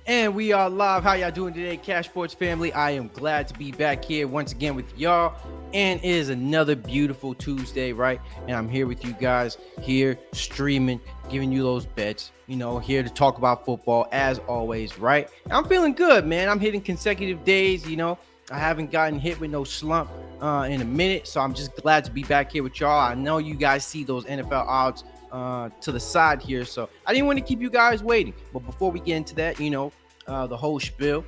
And we are live. How y'all doing today, CashSports family? I am glad to be back here once again with y'all. And it is another beautiful Tuesday, right? And I'm here with you guys, here streaming, giving you those bets, here to talk about football as always, right? And I'm feeling good, man. I'm hitting consecutive days, I haven't gotten hit with no slump in a minute. So I'm just glad to be back here with y'all. I know you guys see those NFL odds to the side here. So I didn't want to keep you guys waiting. But before we get into that, the whole spiel,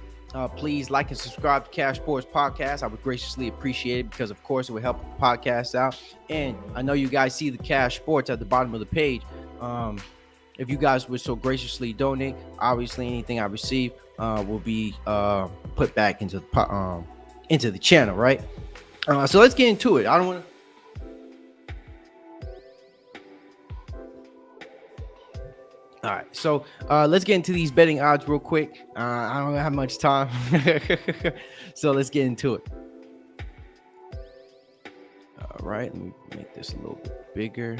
please like and subscribe to Cash Sports Podcast. I would graciously appreciate it because, of course, it would help the podcast out. And I know you guys see the Cash Sports at the bottom of the page. If you guys would so graciously donate, obviously anything I receive will be put back into the channel, right? So let's get into it. I don't want to. All right, so let's get into these betting odds real quick. I don't have much time, so let's get into it. All right, let me make this a little bit bigger.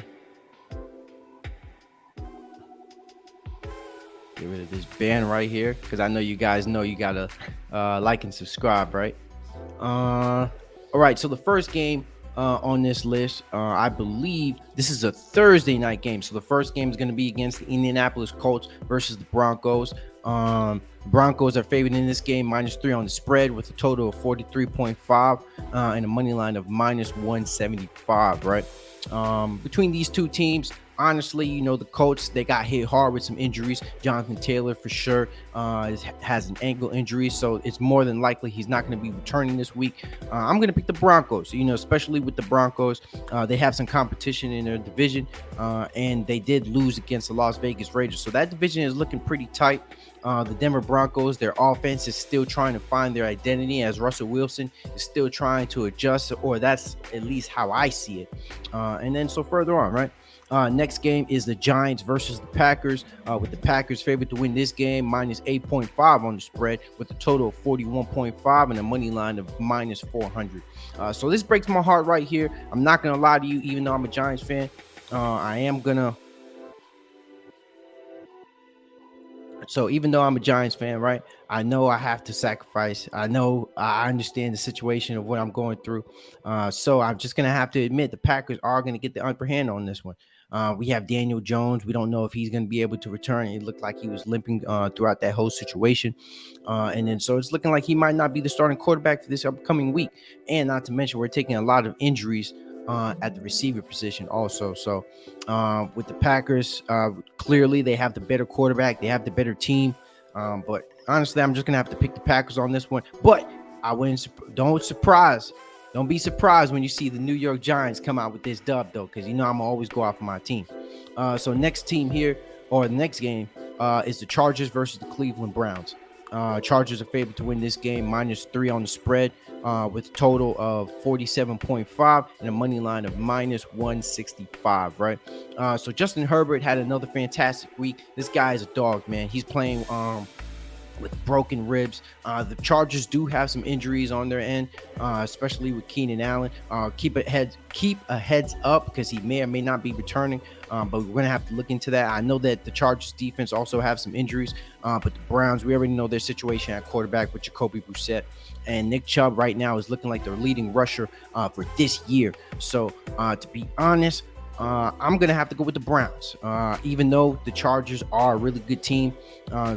Get rid of this band right here because I know you guys know you gotta like and subscribe, right? All right, so the first game on this list, I believe this is a Thursday night game. So the first game is going to be against the Indianapolis Colts versus the Broncos. Broncos are favored in this game -3 on the spread with a total of 43.5 and a money line of -175, right? Between these two teams, honestly, the Colts, they got hit hard with some injuries. Jonathan Taylor, for sure, has an ankle injury, so it's more than likely he's not going to be returning this week. I'm going to pick the Broncos, especially with the Broncos. They have some competition in their division, and they did lose against the Las Vegas Raiders, so that division is looking pretty tight. The Denver Broncos, their offense is still trying to find their identity as Russell Wilson is still trying to adjust, or that's at least how I see it. And then so further on, right? Next game is the Giants versus the Packers, with the Packers favored to win this game -8.5 on the spread with a total of 41.5 and a money line of -400. So this breaks my heart right here. I'm not going to lie to you, even though I'm a Giants fan. So even though I'm a Giants fan, right, I know I have to sacrifice. I know I understand the situation of what I'm going through. So I'm just going to have to admit the Packers are going to get the upper hand on this one. We have Daniel Jones. We don't know if he's going to be able to return. It looked like he was limping throughout that whole situation. And then so it's looking like he might not be the starting quarterback for this upcoming week. And not to mention, we're taking a lot of injuries at the receiver position also. So with the Packers, clearly they have the better quarterback. They have the better team. But honestly, I'm just going to have to pick the Packers on this one. But don't be surprised when you see the New York Giants come out with this dub, though, because I'm going to always go out for my team. So next team here, or the next game, is the Chargers versus the Cleveland Browns. Chargers are favored to win this game -3 on the spread with a total of 47.5 and a money line of -165, right? So Justin Herbert had another fantastic week. This guy is a dog, man. He's playing with broken ribs. The Chargers do have some injuries on their end, especially with Keenan Allen. Keep a heads up because he may or may not be returning, but we're going to have to look into that. I know that the Chargers defense also have some injuries, but the Browns, we already know their situation at quarterback with Jacoby Brissett, and Nick Chubb right now is looking like their leading rusher for this year. So to be honest, I'm going to have to go with the Browns, even though the Chargers are a really good team.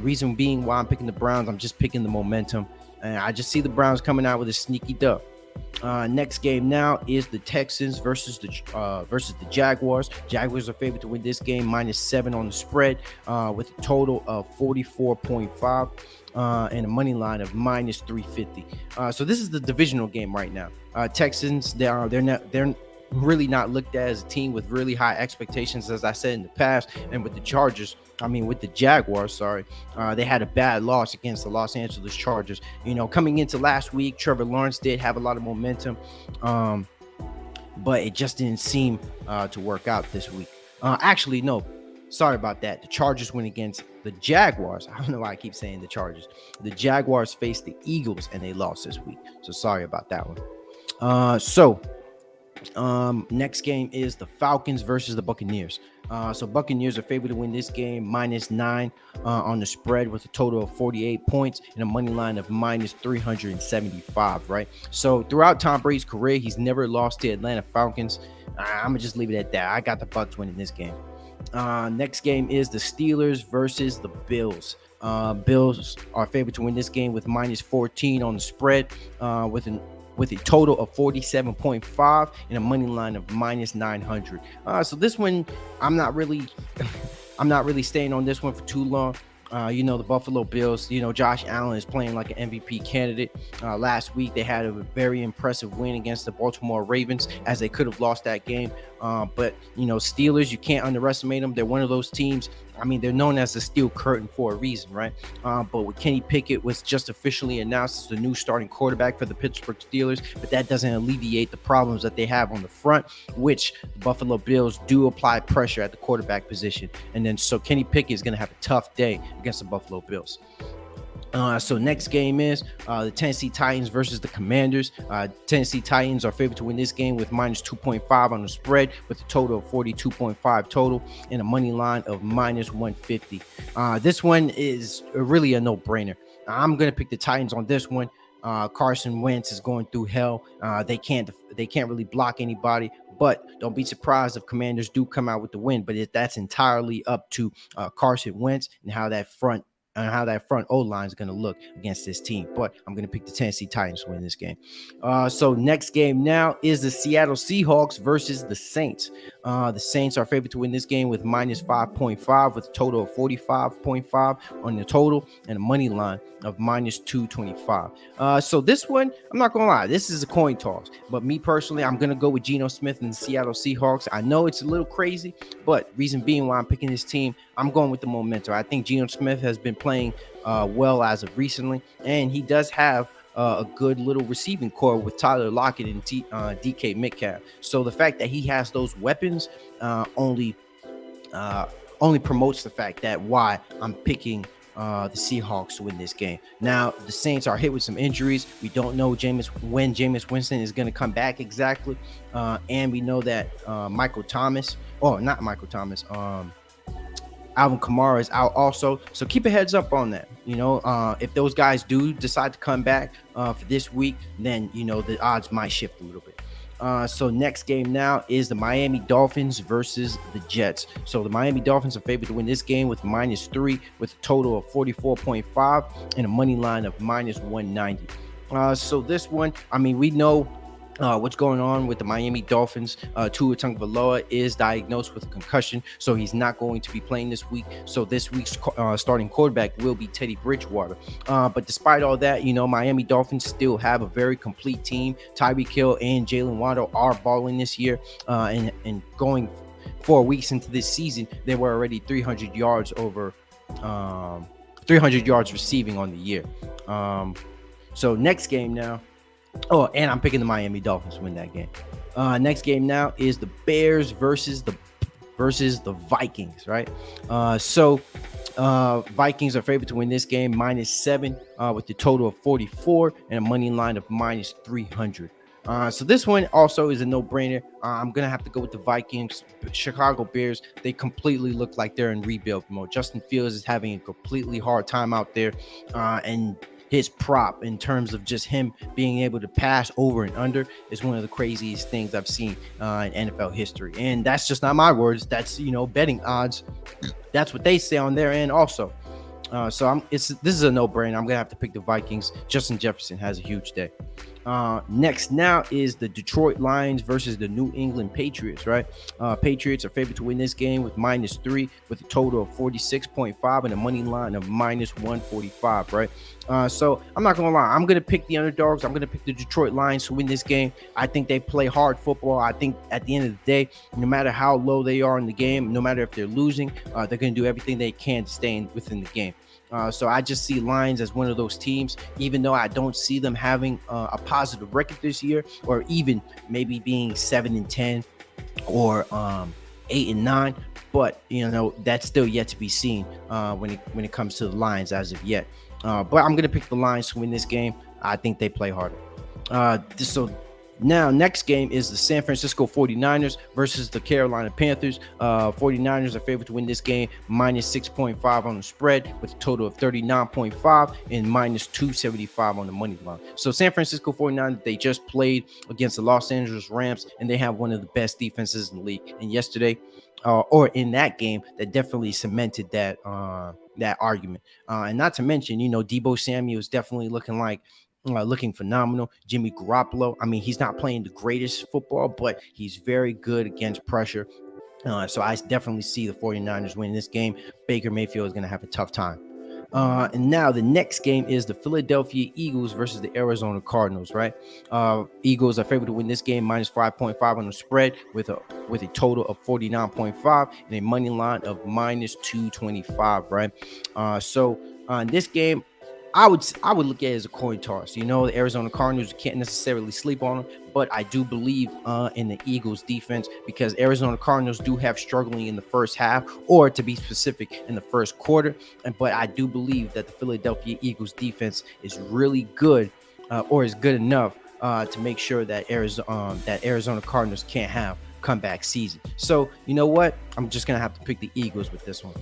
Reason being why I'm picking the Browns, I'm just picking the momentum. And I just see the Browns coming out with a sneaky dub. Next game now is the Texans versus the Jaguars. Jaguars are favored to win this game -7 on the spread with a total of 44.5 and a money line of -350. So this is the divisional game right now. Texans, they're really not looked at as a team with really high expectations, as I said in the past. And with the Jaguars, they had a bad loss against the Los Angeles Chargers. Coming into last week, Trevor Lawrence did have a lot of momentum, but it just didn't seem to work out this week. Actually, no, sorry about that. The Chargers went against the Jaguars. I don't know why I keep saying the Chargers. The Jaguars faced the Eagles and they lost this week. So sorry about that one. Next game is the Falcons versus the Buccaneers. So Buccaneers are favored to win this game -9 on the spread with a total of 48 points and a money line of -375. Right. So throughout Tom Brady's career, he's never lost to Atlanta Falcons. I'm gonna just leave it at that. I got the Bucs winning this game. Next game is the Steelers versus the Bills. Bills are favored to win this game with -14 on the spread, with a total of 47.5 and a money line of -900. So this one, I'm not really, I'm not really staying on this one for too long. The Buffalo Bills, Josh Allen is playing like an MVP candidate. Last week, they had a very impressive win against the Baltimore Ravens, as they could have lost that game. But Steelers, you can't underestimate them. They're one of those teams. I mean, they're known as the Steel Curtain for a reason, right? But with Kenny Pickett was just officially announced as the new starting quarterback for the Pittsburgh Steelers, but that doesn't alleviate the problems that they have on the front, which the Buffalo Bills do apply pressure at the quarterback position. And then so Kenny Pickett is going to have a tough day against the Buffalo Bills. So next game is the Tennessee Titans versus the Commanders. Tennessee Titans are favored to win this game with -2.5 on the spread, with a total of 42.5 total and a money line of -150. This one is really a no-brainer. I'm gonna pick the Titans on this one. Carson Wentz is going through hell. They can't really block anybody. But don't be surprised if Commanders do come out with the win. But that's entirely up to Carson Wentz and how that front O-line is going to look against this team. But I'm going to pick the Tennessee Titans to win this game. So next game now is the Seattle Seahawks versus the Saints. The Saints are favored to win this game with -5.5, with a total of 45.5 on the total and a money line of -225. So this one, I'm not going to lie, this is a coin toss. But me personally, I'm going to go with Geno Smith and the Seattle Seahawks. I know it's a little crazy, but reason being why I'm picking this team, I'm going with the momentum. I think Geno Smith has been playing well as of recently, and he does have a good little receiving core with Tyler Lockett and DK Metcalf. So the fact that he has those weapons only promotes the fact that why I'm picking the Seahawks to win this game. Now, the Saints are hit with some injuries. We don't know when Jameis Winston is going to come back exactly. And we know that Alvin Kamara is out also. So keep a heads up on that. If those guys do decide to come back for this week, then, the odds might shift a little bit. So next game now is the Miami Dolphins versus the Jets. So the Miami Dolphins are favored to win this game with -3, with a total of 44.5 and a money line of -190. So this one, I mean, we know what's going on with the Miami Dolphins. Tua Tagovailoa is diagnosed with a concussion, so he's not going to be playing this week. So this week's starting quarterback will be Teddy Bridgewater. But despite all that, Miami Dolphins still have a very complete team. Tyreek Hill and Jalen Waddle are balling this year, and going 4 weeks into this season, they were already 300 yards receiving on the year. So next game now. Oh, and I'm picking the Miami Dolphins to win that game. Next game now is the Bears versus the Vikings, right? Vikings are favored to win this game -7, with the total of 44 and a money line of -300. So this one also is a no-brainer. I'm going to have to go with the Vikings. Chicago Bears, they completely look like they're in rebuild mode. Justin Fields is having a completely hard time out there, and his prop in terms of just him being able to pass over and under is one of the craziest things I've seen in NFL history. And that's just not my words. That's, betting odds. That's what they say on their end also. This is a no-brainer. I'm going to have to pick the Vikings. Justin Jefferson has a huge day. Next now is the Detroit Lions versus the New England Patriots, right? Patriots are favored to win this game with -3, with a total of 46.5 and a money line of -145, right? So I'm not going to lie. I'm going to pick the underdogs. I'm going to pick the Detroit Lions to win this game. I think they play hard football. I think at the end of the day, no matter how low they are in the game, no matter if they're losing, they're going to do everything they can to stay within the game. So I just see Lions as one of those teams, even though I don't see them having a positive record this year, or even maybe being 7-10 or 8-9. But that's still yet to be seen when it comes to the Lions as of yet. But I'm gonna pick the Lions to win this game. I think they play harder. So Now, next game is the San Francisco 49ers versus the Carolina Panthers. 49ers are favored to win this game minus 6.5 on the spread with a total of 39.5 and minus 275 on the money line. So San Francisco 49ers, they just played against the Los Angeles Rams, and they have one of the best defenses in the league. And yesterday, or in that game, that definitely cemented that argument. And not to mention, Debo Samuel is definitely looking phenomenal. Jimmy Garoppolo, I mean, he's not playing the greatest football, but he's very good against pressure. So I definitely see the 49ers winning this game. Baker Mayfield is going to have a tough time. And now the next game is the Philadelphia Eagles versus the Arizona Cardinals, right? Eagles are favored to win this game minus 5.5 on the spread with a total of 49.5 and a money line of minus 225, right? So in this game, I would look at it as a coin toss. The Arizona Cardinals can't necessarily sleep on them, but I do believe in the Eagles defense because Arizona Cardinals do have struggling in the first half, or to be specific, in the first quarter. But I do believe that the Philadelphia Eagles defense is really good, or is good enough to make sure that Arizona Cardinals can't have comeback season. So you know what? I'm just gonna have to pick the Eagles with this one.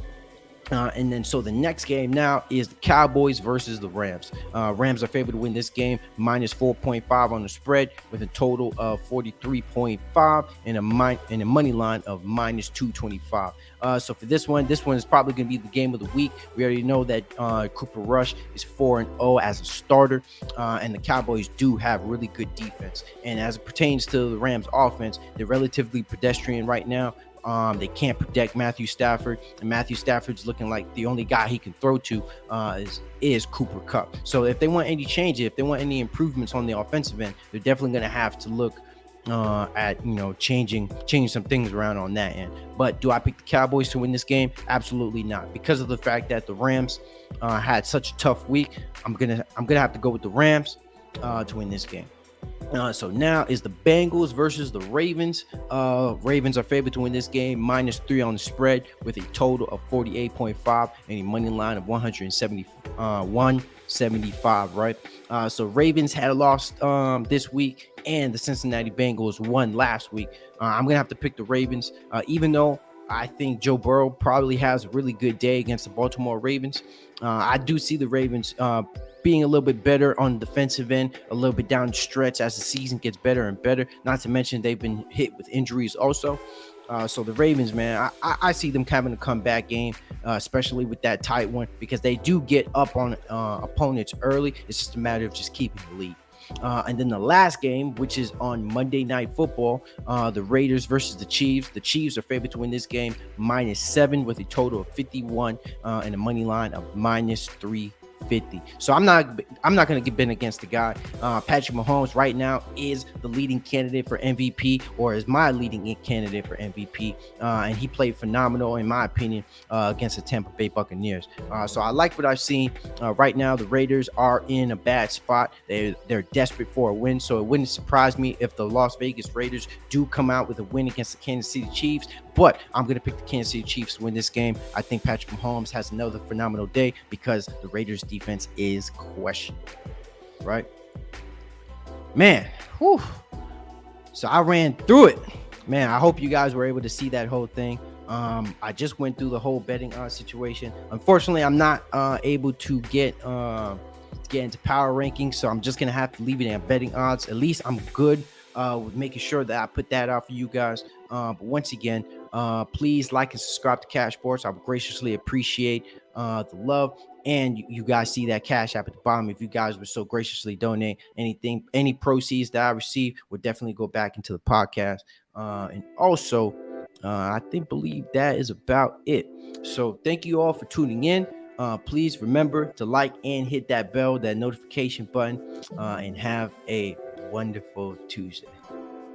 And then so the next game now is the Cowboys versus the Rams. Rams are favored to win this game minus 4.5 on the spread with a total of 43.5 and a money line of minus 225. So for this one is probably going to be the game of the week. We already know that Cooper Rush is 4-0 as a starter, and the Cowboys do have really good defense. And as it pertains to the Rams offense, they're relatively pedestrian right now. They can't protect Matthew Stafford, and Matthew Stafford's looking like the only guy he can throw to is Cooper Kupp. So if they want any changes, if they want any improvements on the offensive end, they're definitely going to have to look at changing some things around on that end. But do I pick the Cowboys to win this game? Absolutely not, because of the fact that the Rams had such a tough week. I'm gonna have to go with the Rams to win this game. So now is the Bengals versus the Ravens. Ravens are favored to win this game minus 3 on the spread with a total of 48.5 and a money line of 175, right? So Ravens had a loss this week, and the Cincinnati Bengals won last week. I'm gonna have to pick the Ravens, even though I think Joe Burrow probably has a really good day against the Baltimore Ravens. I do see the Ravens being a little bit better on the defensive end, a little bit down the stretch as the season gets better and better. Not to mention they've been hit with injuries also. So the Ravens, man, I see them having a comeback game, especially with that tight one, because they do get up on opponents early. It's just a matter of just keeping the lead. And then the last game, which is on Monday Night Football, the Raiders versus the Chiefs. The Chiefs are favored to win this game minus 7 with a total of 51 and a money line of minus 350. So I'm not going to get bent against the guy. Patrick Mahomes right now is the leading candidate for MVP, or is my leading candidate for MVP, and he played phenomenal in my opinion against the Tampa Bay Buccaneers. So I like what I've seen. Right now the Raiders are in a bad spot. They're desperate for a win, so it wouldn't surprise me if the Las Vegas Raiders do come out with a win against the Kansas City Chiefs. But I'm going to pick the Kansas City Chiefs to win this game. I think Patrick Mahomes has another phenomenal day because the Raiders defense is questionable, right? Man, whew. So I ran through it. Man, I hope you guys were able to see that whole thing. I just went through the whole betting situation. Unfortunately, I'm not able to get into power rankings, so I'm just going to have to leave it at betting odds. At least I'm good with making sure that I put that out for you guys. But once again, please like and subscribe to CashSports. I would graciously appreciate the love. And you guys see that Cash App at the bottom. If you guys would so graciously donate anything, any proceeds that I receive would definitely go back into the podcast. And also, I believe that is about it. So thank you all for tuning in. Please remember to like and hit that bell, that notification button, and have a wonderful Tuesday.